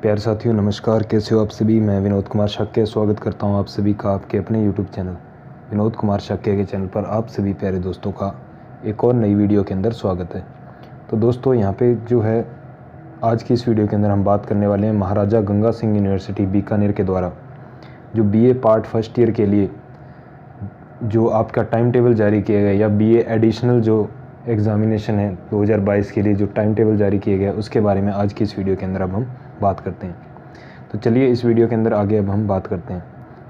प्यारे साथियों नमस्कार, कैसे हो आप सभी। मैं विनोद कुमार शाक्य स्वागत करता हूं आप सभी का आपके अपने यूट्यूब चैनल विनोद कुमार शाक्य के चैनल पर आप सभी प्यारे दोस्तों का एक और नई वीडियो के अंदर स्वागत है। तो दोस्तों यहाँ पे जो है आज की इस वीडियो के अंदर हम बात करने वाले हैं महाराजा गंगा सिंह यूनिवर्सिटी बीकानेर के द्वारा जो BA पार्ट फर्स्ट ईयर के लिए जो आपका टाइम टेबल जारी किया गया या BA एडिशनल जो एग्ज़ामिनेशन है 2022 के लिए जो टाइम टेबल जारी किया गया उसके बारे में आज की इस वीडियो के अंदर अब हम बात करते हैं। तो चलिए इस वीडियो के अंदर आगे अब हम बात करते हैं।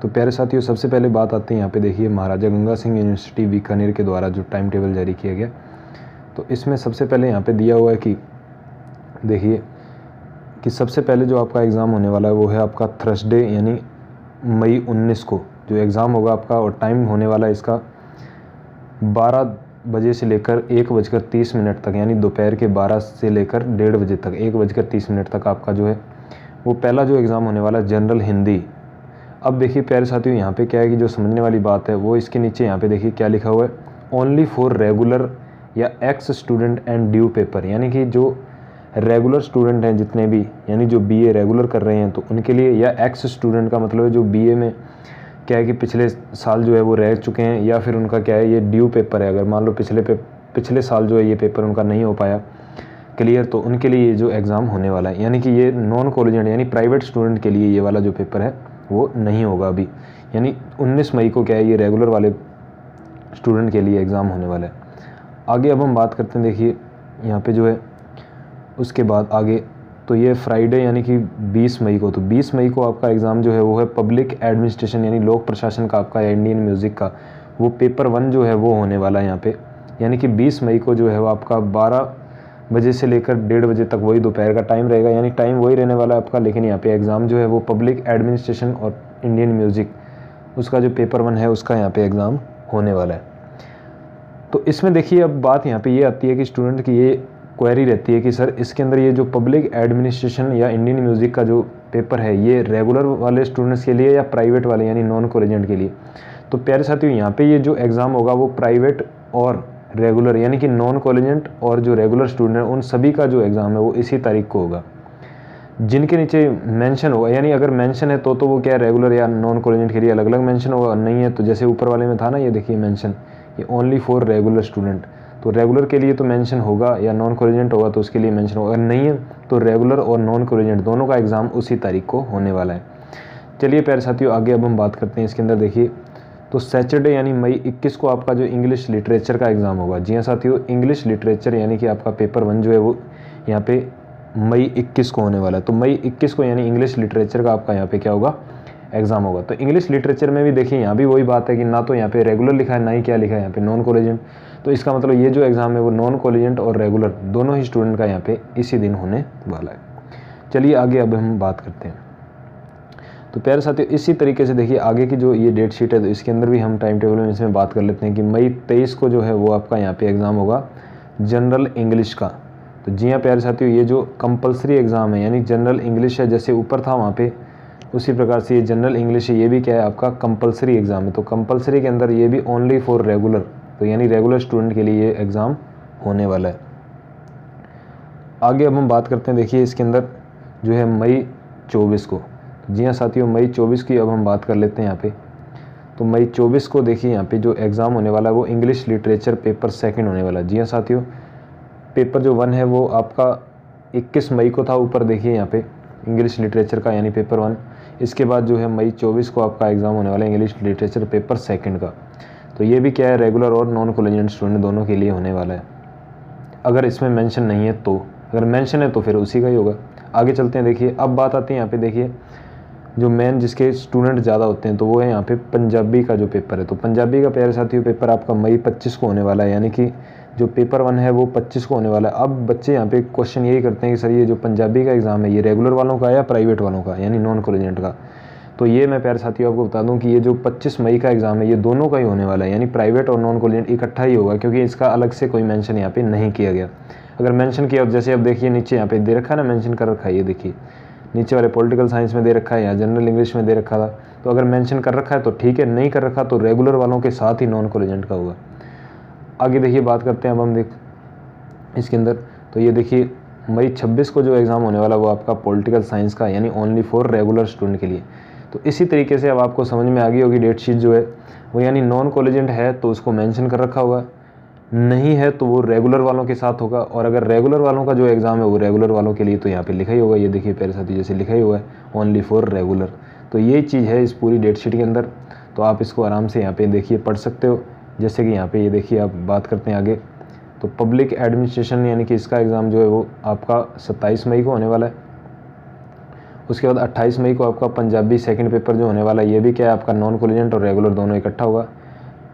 तो प्यारे साथियों सबसे पहले बात आती है यहाँ पे देखिए महाराजा गंगा सिंह यूनिवर्सिटी बीकानेर के द्वारा जो टाइम टेबल जारी किया गया। तो इसमें सबसे पहले यहाँ पे दिया हुआ है कि देखिए कि सबसे पहले जो आपका एग्ज़ाम होने वाला है वो है आपका थर्सडे यानी मई 19 को जो एग्ज़ाम होगा आपका, और टाइम होने वाला है इसका 12 बजे से लेकर 1:30 तक, यानी दोपहर के 12 से लेकर 1:30 बजे तक 1:30 तक आपका जो है वो पहला जो एग्ज़ाम होने वाला है जनरल हिंदी। अब देखिए प्यारे साथियों यहाँ पे क्या है कि जो समझने वाली बात है वो इसके नीचे यहाँ पे देखिए क्या लिखा हुआ है, ओनली फॉर रेगुलर या x student and due paper, यानी कि जो रेगुलर स्टूडेंट हैं जितने भी, यानी जो BA रेगुलर कर रहे हैं तो उनके लिए, या एक्स स्टूडेंट का मतलब है जो BA में क्या है कि पिछले साल जो है वो रह चुके हैं, या फिर उनका क्या है ये ड्यू पेपर है, अगर मान लो पिछले साल जो है ये पेपर उनका नहीं हो पाया क्लियर, तो उनके लिए ये जो एग्ज़ाम होने वाला है, यानी कि ये नॉन कॉलेजिएंट यानी प्राइवेट स्टूडेंट के लिए ये वाला जो पेपर है वो नहीं होगा अभी, यानी 19 मई को क्या है ये रेगुलर वाले स्टूडेंट के लिए एग्ज़ाम होने वाला है। आगे अब हम बात करते हैं देखिए यहाँ पे जो है उसके बाद आगे तो ये फ्राइडे यानी कि 20 मई को, तो 20 मई को आपका एग्ज़ाम जो है वो है पब्लिक एडमिनिस्ट्रेशन यानी लोक प्रशासन का आपका, या इंडियन म्यूज़िक का वो पेपर 1 जो है वो होने वाला है यहाँ पे, यानी कि 20 मई को जो है वो आपका 12 बजे से लेकर 1:30 बजे तक वही दोपहर का टाइम रहेगा, यानी टाइम वही रहने वाला है आपका, लेकिन यहाँ पे एग्ज़ाम जो है वो पब्लिक एडमिनिस्ट्रेशन और इंडियन म्यूज़िक उसका जो पेपर 1 है उसका यहाँ पे एग्ज़ाम होने वाला है। तो इसमें देखिए अब बात यहाँ पे ये आती है कि स्टूडेंट की ये क्वेरी रहती है कि सर इसके अंदर ये जो पब्लिक एडमिनिस्ट्रेशन या इंडियन म्यूज़िक का जो पेपर है ये रेगुलर वाले स्टूडेंट्स के लिए या प्राइवेट वाले यानी नॉन कॉलेजिएंट के लिए। तो प्यारे साथियों यहाँ पे ये जो एग्ज़ाम होगा वो प्राइवेट और रेगुलर यानी कि नॉन कॉलेजिएंट और जो रेगुलर स्टूडेंट हैं उन सभी का जो एग्ज़ाम है वो इसी तारीख को होगा। जिनके नीचे मेंशन होगा, यानी अगर मेंशन है तो वो क्या है रेगुलर या नॉन कॉलेजिएंट के लिए अलग अलग मेंशन होगा, नहीं है तो जैसे ऊपर वाले में था ना ये देखिए मेंशन ये ओनली फॉर रेगुलर स्टूडेंट, तो रेगुलर के लिए तो मेंशन होगा या नॉन कॉलेजिएंट होगा तो उसके लिए मेंशन होगा, अगर नहीं है तो रेगुलर और नॉन कॉलेजिएंट दोनों का एग्ज़ाम उसी तारीख को होने वाला है। चलिए प्यारे साथियों आगे अब हम बात करते हैं इसके अंदर देखिए तो सैटरडे यानी मई 21 को आपका जो इंग्लिश लिटरेचर का एग्ज़ाम होगा। जी हाँ साथियों, इंग्लिश लिटरेचर यानी कि आपका पेपर 1 जो है वो यहाँ पे मई 21 को होने वाला है। तो मई 21 को यानी इंग्लिश लिटरेचर का आपका यहाँ पे क्या होगा एग्ज़ाम होगा। तो इंग्लिश लिटरेचर में भी देखिए यहाँ भी वही बात है कि ना तो यहाँ पे रेगुलर लिखा है ना ही क्या लिखा है यहाँ पे नॉन कॉलेजिएंट, तो इसका मतलब ये जो एग्ज़ाम है वो नॉन कॉलेजिएंट और रेगुलर दोनों ही स्टूडेंट का यहाँ पे इसी दिन होने वाला है। चलिए आगे अब हम बात करते हैं। तो प्यारे साथियों इसी तरीके से देखिए आगे की जो ये डेट शीट है तो इसके अंदर भी हम टाइम टेबल में इसमें बात कर लेते हैं कि मई 23 को जो है वो आपका यहाँ पे एग्ज़ाम होगा जनरल इंग्लिश का। तो जी हाँ प्यारे साथियों ये जो कंपलसरी एग्ज़ाम है यानी जनरल इंग्लिश है, जैसे ऊपर था वहाँ पे उसी प्रकार से ये जनरल इंग्लिश है, ये भी क्या है आपका कंपलसरी एग्ज़ाम है। तो कंपलसरी के अंदर ये भी ओनली फॉर रेगुलर, तो यानी रेगुलर स्टूडेंट के लिए ये एग्ज़ाम होने वाला है। आगे अब हम बात करते हैं देखिए इसके अंदर जो है मई 24 को। जी हाँ साथियों मई 24 की अब हम बात कर लेते हैं यहाँ पे। तो मई 24 को देखिए यहाँ पे जो एग्ज़ाम होने वाला है वो इंग्लिश लिटरेचर पेपर 2 होने वाला है। जी हाँ साथियों, पेपर जो 1 है वो आपका 21 मई को था, ऊपर देखिए यहाँ पे इंग्लिश लिटरेचर का यानी पेपर 1। इसके बाद जो है मई 24 को आपका एग्ज़ाम होने वाला है इंग्लिश लिटरेचर पेपर 2 का। तो ये भी क्या है रेगुलर और नॉन कॉलेजिएंट स्टूडेंट दोनों के लिए होने वाला है, अगर इसमें मेंशन नहीं है तो, अगर मेंशन है तो फिर उसी का ही होगा। आगे चलते हैं देखिए अब बात आती है यहाँ पे देखिए जो मेन जिसके स्टूडेंट ज़्यादा होते हैं तो वो है यहाँ पे पंजाबी का जो पेपर है। तो पंजाबी का प्यारे साथियों पेपर आपका मई 25 को होने वाला है, यानी कि जो पेपर 1 है वो 25 को होने वाला है। अब बच्चे यहाँ पे क्वेश्चन यही करते हैं कि सर ये जो पंजाबी का एग्ज़ाम है ये रेगुलर वालों का या प्राइवेट वालों का यानी नॉन कॉलेजिएंट का। तो ये मैं प्यारे साथियों आपको बता दूं कि ये जो 25 मई का एग्ज़ाम है ये दोनों का ही होने वाला है, यानी प्राइवेट और नॉन कॉलेजिएंट इकट्ठा ही होगा, क्योंकि इसका अलग से कोई मेंशन यहाँ पे नहीं किया गया। अगर मेंशन किया जैसे अब देखिए नीचे यहाँ पे दे रखा है ना, मेंशन कर रखा है, ये देखिए नीचे वाले पॉलिटिकल साइंस में दे रखा है या जनरल इंग्लिश में दे रखा था, तो अगर मेंशन कर रखा है तो ठीक है, नहीं कर रखा तो रेगुलर वालों के साथ ही नॉन कॉलेजिएंट का होगा। आगे देखिए बात करते हैं अब हम इसके अंदर तो ये देखिए मई 26 को जो एग्ज़ाम होने वाला वो आपका पॉलिटिकल साइंस का, यानी ओनली फॉर रेगुलर स्टूडेंट के लिए। तो इसी तरीके से अब आपको समझ में आ गई होगी डेट शीट जो है वो, यानी नॉन कॉलेजेंट है तो उसको मेंशन कर रखा होगा, नहीं है तो वो रेगुलर वालों के साथ होगा। और अगर रेगुलर वालों का जो एग्ज़ाम है वो रेगुलर वालों के लिए तो यहाँ पे लिखा ही होगा, ये देखिए प्यारे साथी जैसे लिखा ही हुआ है ओनली फॉर रेगुलर। तो ये चीज़ है इस पूरी डेट शीट के अंदर। तो आप इसको आराम से यहाँ पे देखिए पढ़ सकते हो। जैसे कि यहाँ पे ये देखिए आप बात करते हैं आगे, तो पब्लिक एडमिनिस्ट्रेशन यानी कि इसका एग्ज़ाम जो है वो आपका 27 मई को होने वाला है। उसके बाद 28 मई को आपका पंजाबी सेकंड पेपर जो होने वाला है, ये भी क्या है आपका नॉन कॉलेजेंट और रेगुलर दोनों इकट्ठा होगा।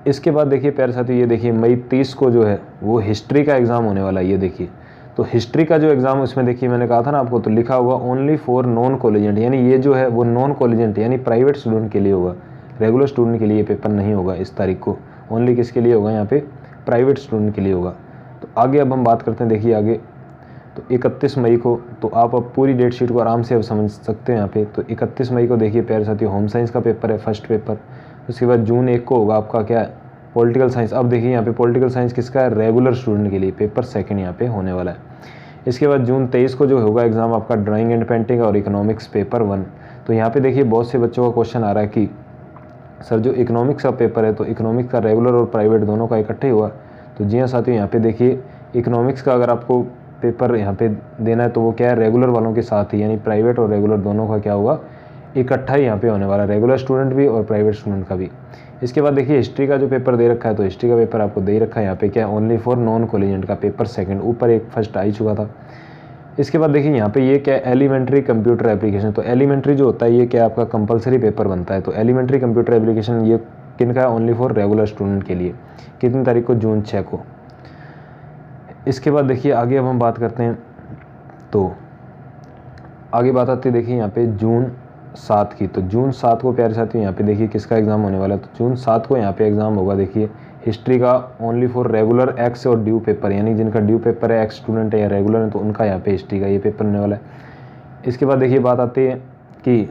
इसके बाद देखिए प्यारे साथी, ये देखिए मई 30 को जो है वो हिस्ट्री का एग्ज़ाम होने वाला है, ये देखिए। तो हिस्ट्री का जो एग्ज़ाम उसमें देखिए मैंने कहा था ना आपको, तो लिखा होगा ओनली फॉर नॉन कॉलेजेंट, यानी ये जो है वो नॉन कॉलेजेंट यानी प्राइवेट स्टूडेंट के लिए होगा, रेगुलर स्टूडेंट के लिए पेपर नहीं होगा इस तारीख को। ओनली किसके लिए होगा यहाँ पे, प्राइवेट स्टूडेंट के लिए होगा। तो आगे अब हम बात करते हैं, देखिए आगे तो 31 मई को, तो आप अब पूरी डेट शीट को आराम से अब समझ सकते हैं यहाँ पे। तो 31 मई को देखिए प्यारे साथियों होम साइंस का पेपर है, फर्स्ट पेपर। उसके बाद जून 1 को होगा आपका क्या है, पॉलिटिकल साइंस। अब देखिए यहाँ पे पॉलिटिकल साइंस किसका है, रेगुलर स्टूडेंट के लिए, पेपर सेकंड यहाँ पे होने वाला है। इसके बाद जून 23 को जो होगा एग्ज़ाम आपका ड्राइंग एंड पेंटिंग और इकोनॉमिक्स पेपर 1। तो यहाँ पे देखिए बहुत से बच्चों का क्वेश्चन आ रहा है कि सर जो इकोनॉमिक्स का पेपर है तो इकोनॉमिक्स का रेगुलर और प्राइवेट दोनों का इकट्ठा ही हुआ। तो जी हाँ साथियों, यहाँ पे देखिए इकोनॉमिक्स का अगर आपको पेपर यहाँ पे देना है तो वो क्या है, रेगुलर वालों के साथ ही, यानी प्राइवेट और रेगुलर दोनों का क्या होगा, इकट्ठा ही यहाँ पे होने वाला, रेगुलर स्टूडेंट भी और प्राइवेट स्टूडेंट का भी। इसके बाद देखिए हिस्ट्री का जो पेपर दे रखा है, तो हिस्ट्री का पेपर आपको दे रखा है यहाँ पे क्या है, ओनली फॉर नॉन कॉलेजेंट का पेपर सेकंड, ऊपर एक फर्स्ट आ ही चुका था। इसके बाद देखिए यहाँ पे ये क्या है, एलिमेंट्री कंप्यूटर एप्लीकेशन। तो एलिमेंट्री जो होता है ये क्या आपका कंपलसरी पेपर बनता है। तो एलिमेंट्री कंप्यूटर एप्लीकेशन ये किनका है, ओनली फॉर रेगुलर स्टूडेंट के लिए। कितनी तारीख को, जून 6 को। इसके बाद देखिए आगे अब हम बात करते हैं, तो आगे बात आती है देखिए यहाँ पे जून 7 की। तो जून 7 को प्यारे साथियों यहाँ पे देखिए किसका एग्ज़ाम होने वाला है, तो जून 7 को यहाँ पे एग्ज़ाम होगा देखिए हिस्ट्री का, ओनली फॉर रेगुलर एक्स और ड्यू पेपर, यानी जिनका ड्यू पेपर है, एक्स स्टूडेंट है या रेगुलर है, तो उनका यहाँ पे हिस्ट्री का ये पेपर होने वाला है। इसके बाद देखिए बात आती है कि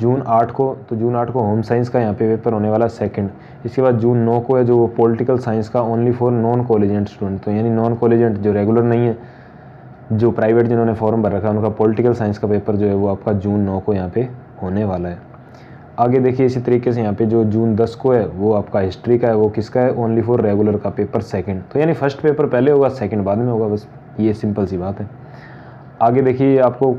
जून 8 को, तो जून 8 को होम साइंस का यहाँ पे पेपर होने वाला सेकंड। इसके बाद जून 9 को है जो वो पॉलिटिकल साइंस का, ओनली फॉर नॉन कॉलेजेंट स्टूडेंट। तो यानी नॉन कॉलेजेंट जो रेगुलर नहीं है, जो प्राइवेट जिन्होंने फॉर्म भर रखा है, उनका पॉलिटिकल साइंस का पेपर जो है वो आपका जून 9 को यहाँ पे होने वाला है। आगे देखिए इसी तरीके से यहाँ पे जो जून 10 को है वो आपका हिस्ट्री का है, वो किसका है, ओनली फॉर रेगुलर का पेपर सेकंड। तो यानी फर्स्ट पेपर पहले होगा, सेकंड बाद में होगा, बस ये सिंपल सी बात है। आगे देखिए आपको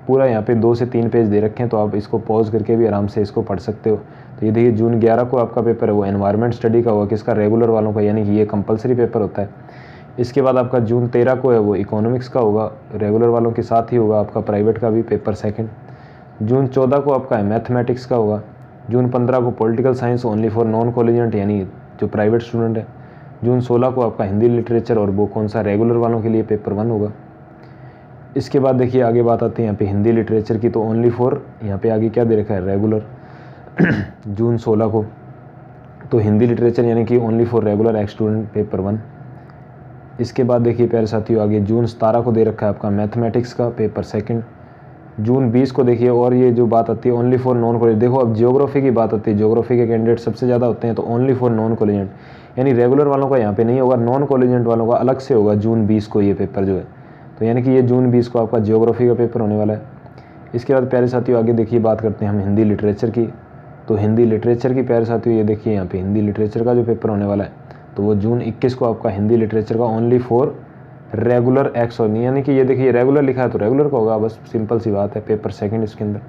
पूरा यहाँ पे 2 से 3 पेज दे रखे हैं, तो आप इसको पॉज करके भी आराम से इसको पढ़ सकते हो। तो ये देखिए जून 11 को आपका पेपर है वो एनवायरनमेंट स्टडी का होगा, किसका, रेगुलर वालों का, यानी कि ये कंपलसरी पेपर होता है। इसके बाद आपका जून 13 को है वो इकोनॉमिक्स का होगा, रेगुलर वालों के साथ ही होगा आपका प्राइवेट का भी पेपर सेकंड। जून 14 को आपका है मैथमेटिक्स का होगा। जून 15 को political science, only for non collegiate यानी जो प्राइवेट स्टूडेंट है। जून 16 को आपका हिंदी लिटरेचर, और वो कौन सा, रेगुलर वालों के लिए पेपर 1 होगा। इसके बाद देखिए आगे बात आती है यहाँ पे हिंदी लिटरेचर की, तो ओनली फॉर यहाँ पे आगे क्या दे रखा है, रेगुलर जून 16 को। तो हिंदी लिटरेचर यानी कि only for regular x student paper 1। इसके बाद देखिए प्यारे साथियों आगे जून 17 को दे रखा है आपका मैथमेटिक्स का पेपर सेकंड। जून 20 को देखिए, और ये जो बात आती है ओनली फॉर नॉन कॉलेज, देखो अब ज्योग्राफी की बात आती है, ज्योग्राफी के कैंडिडेट सबसे ज़्यादा होते हैं, तो ओनली फॉर नॉन कॉलेजेंट, यानी रेगुलर वालों का यहाँ पे नहीं होगा, नॉन कॉलेजेंट वालों का अलग से होगा जून 20 को ये पेपर जो है। तो यानी कि ये जून 20 को आपका ज्योग्राफी का पेपर होने वाला है। इसके बाद प्यारे साथियों आगे देखिए बात करते हैं हम हिंदी लिटरेचर की। तो हिंदी लिटरेचर की प्यारे साथियों ये देखिए यहाँ पे हिंदी लिटरेचर का जो पेपर होने वाला है, तो वो जून 21 को आपका हिंदी लिटरेचर का, ओनली फॉर रेगुलर एक्स और नहीं, यानी कि ये देखिए रेगुलर लिखा है तो रेगुलर का होगा, बस सिंपल सी बात है, पेपर सेकंड इसके अंदर।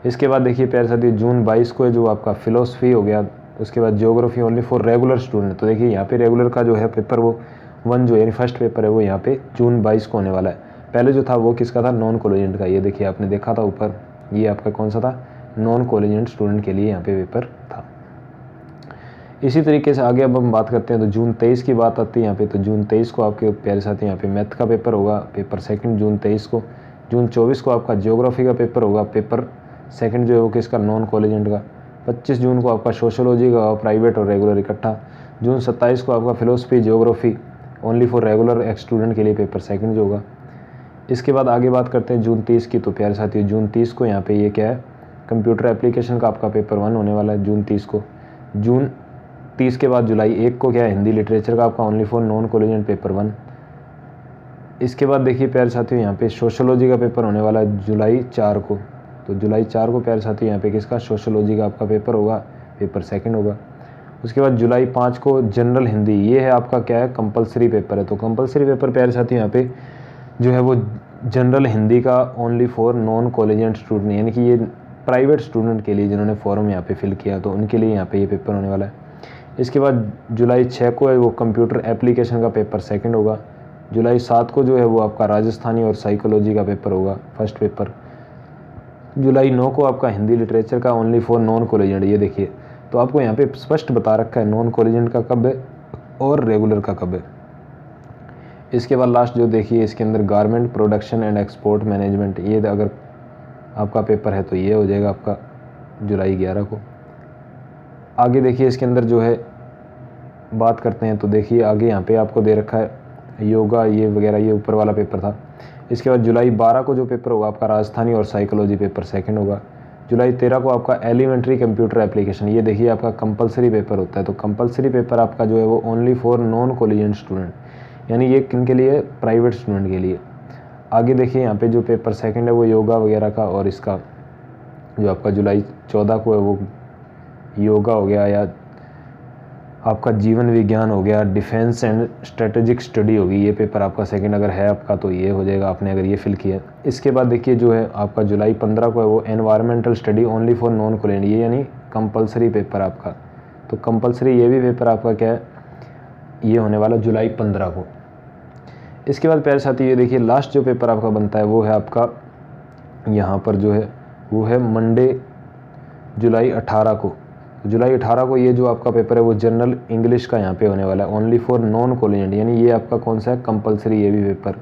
इसके बाद देखिए प्यारे साथियों जून 22 को है जो आपका फिलोसफी हो गया। उसके बाद geography only for regular student. तो देखिए यहाँ पे रेगुलर का जो है पेपर वो 1 जो यानी फर्स्ट पेपर है वो यहाँ पे जून 22 को होने वाला है। पहले जो था वो किसका था, नॉन कॉलेजेंट का। ये देखिए आपने देखा था ऊपर, ये आपका कौन सा था, नॉन कॉलेजेंट स्टूडेंट के लिए यहाँ पे पेपर था। इसी तरीके से आगे अब हम बात करते हैं, तो जून 23 की बात आती है यहाँ पे। तो जून 23 को आपके प्यारे साथी यहाँ पे मैथ का पेपर होगा, पेपर सेकंड जून 23 को। जून 24 को आपका ज्योग्राफी का पेपर होगा, पेपर सेकंड जो है वो किसका, नॉन कॉलेजेंट का। 25 जून को आपका सोशोलॉजी का प्राइवेट और रेगुलर इकट्ठा। जून 27 को आपका philosophy geography only for regular x student के लिए पेपर सेकंड जो होगा। इसके बाद आगे बात करते हैं जून 30 की। तो प्यारे साथी जून 30 को यहाँ पे ये क्या है, कंप्यूटर एप्लीकेशन का आपका पेपर 1 होने वाला है जून 30 को। जून 30 के बाद जुलाई 1 को क्या है, हिंदी लिटरेचर का आपका ओनली फॉर नॉन कॉलेजेंट पेपर 1। इसके बाद देखिए प्यारे साथियों यहाँ पे सोशियोलॉजी का पेपर होने वाला है जुलाई 4 को। तो जुलाई 4 को प्यारे साथियों यहाँ पे किसका, सोशियोलॉजी का आपका पेपर होगा, पेपर सेकंड होगा। उसके बाद जुलाई 5 को जनरल हिंदी, ये है आपका क्या है, कंपलसरी पेपर है। तो कंपलसरी पेपर प्यारे साथियों यहाँ पे जो है वो जनरल हिंदी का ओनली फॉर नॉन कॉलेजिएंट स्टूडेंट, यानी कि ये प्राइवेट स्टूडेंट के लिए जिन्होंने फॉर्म यहाँ पे फिल किया तो उनके लिए यहाँ पे ये पेपर होने वाला है। इसके बाद जुलाई 6 को है वो कंप्यूटर एप्लीकेशन का पेपर सेकंड होगा। जुलाई 7 को जो है वो आपका राजस्थानी और साइकोलॉजी का पेपर होगा, फर्स्ट पेपर। जुलाई 9 को आपका हिंदी लिटरेचर का ओनली फॉर नॉन कॉलेजिएंट, ये देखिए तो आपको यहाँ पे स्पष्ट बता रखा है नॉन कॉलेजिएंट का कब है और रेगुलर का कब है। इसके बाद लास्ट जो देखिए इसके अंदर garment production and export management, ये अगर आपका पेपर है तो ये हो जाएगा आपका जुलाई 11 को। आगे देखिए इसके अंदर जो है बात करते हैं तो देखिए आगे यहाँ पे आपको दे रखा है योगा ये वगैरह, ये ऊपर वाला पेपर था। इसके बाद जुलाई 12 को जो पेपर होगा आपका राजस्थानी और साइकोलॉजी पेपर सेकंड होगा। जुलाई 13 को आपका एलिमेंट्री कंप्यूटर एप्लीकेशन, ये देखिए आपका कंपलसरी पेपर होता है। तो कंपलसरी पेपर आपका जो है वो ओनली फॉर नॉन कॉलेजिएंट स्टूडेंट, यानी ये किन के लिए, प्राइवेट स्टूडेंट के लिए। आगे देखिए यहाँ पे जो पेपर सेकंड है वो योगा वगैरह का, और इसका जो आपका जुलाई 14 को है वो योगा हो गया, या आपका जीवन विज्ञान हो गया, डिफेंस एंड स्ट्रेटेजिक स्टडी होगी, ये पेपर आपका सेकंड अगर है आपका तो ये हो जाएगा, आपने अगर ये फिल किया। इसके बाद देखिए जो है आपका जुलाई 15 को है वो environmental study only for non collegiate, ये यानी कंपलसरी पेपर आपका। तो कंपलसरी ये भी पेपर आपका क्या है, ये होने वाला जुलाई 15 को। इसके बाद प्यारे साथी ये देखिए लास्ट जो पेपर आपका बनता है वो है आपका यहाँ पर जो है वो है मंडे जुलाई 18 को। जुलाई 18 को ये जो आपका पेपर है वो जनरल इंग्लिश का यहाँ पे होने वाला है ओनली फॉर नॉन कॉलेजिएंट, यानी ये आपका कौन सा है, कंपलसरी ये भी पेपर।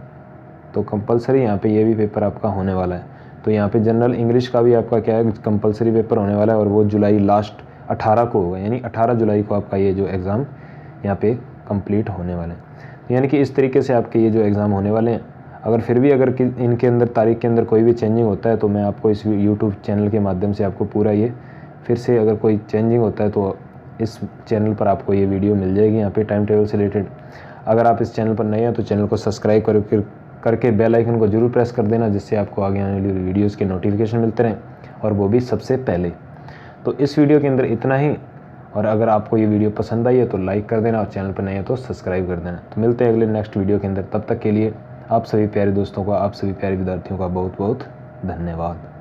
तो कंपलसरी यहाँ पे ये भी पेपर आपका होने वाला है। तो यहाँ पे जनरल इंग्लिश का भी आपका क्या है, कंपलसरी पेपर होने वाला है, और वो जुलाई लास्ट 18 को होगा, यानी 18 जुलाई को आपका ये जो एग्ज़ाम यहाँ पे कंप्लीट होने वाले हैं। यानी कि इस तरीके से आपके ये जो एग्ज़ाम होने वाले हैं। अगर फिर भी अगर इनके अंदर तारीख के अंदर कोई भी चेंजिंग होता है तो मैं आपको इस यूट्यूब चैनल के माध्यम से आपको पूरा ये फिर से अगर कोई चेंजिंग होता है तो इस चैनल पर आपको ये वीडियो मिल जाएगी यहाँ पे टाइम टेबल से रिलेटेड। अगर आप इस चैनल पर नए हैं तो चैनल को सब्सक्राइब करके बेल आइकन को जरूर प्रेस कर देना, जिससे आपको आगे आने वाली वीडियोज़ के नोटिफिकेशन मिलते रहें, और वो भी सबसे पहले। तो इस वीडियो के अंदर इतना ही, और अगर आपको ये वीडियो पसंद आई है तो लाइक कर देना, और चैनल पर नए हैं तो सब्सक्राइब कर देना। तो मिलते हैं अगले नेक्स्ट वीडियो के अंदर, तब तक के लिए आप सभी प्यारे दोस्तों का, आप सभी प्यारे विद्यार्थियों का बहुत बहुत धन्यवाद।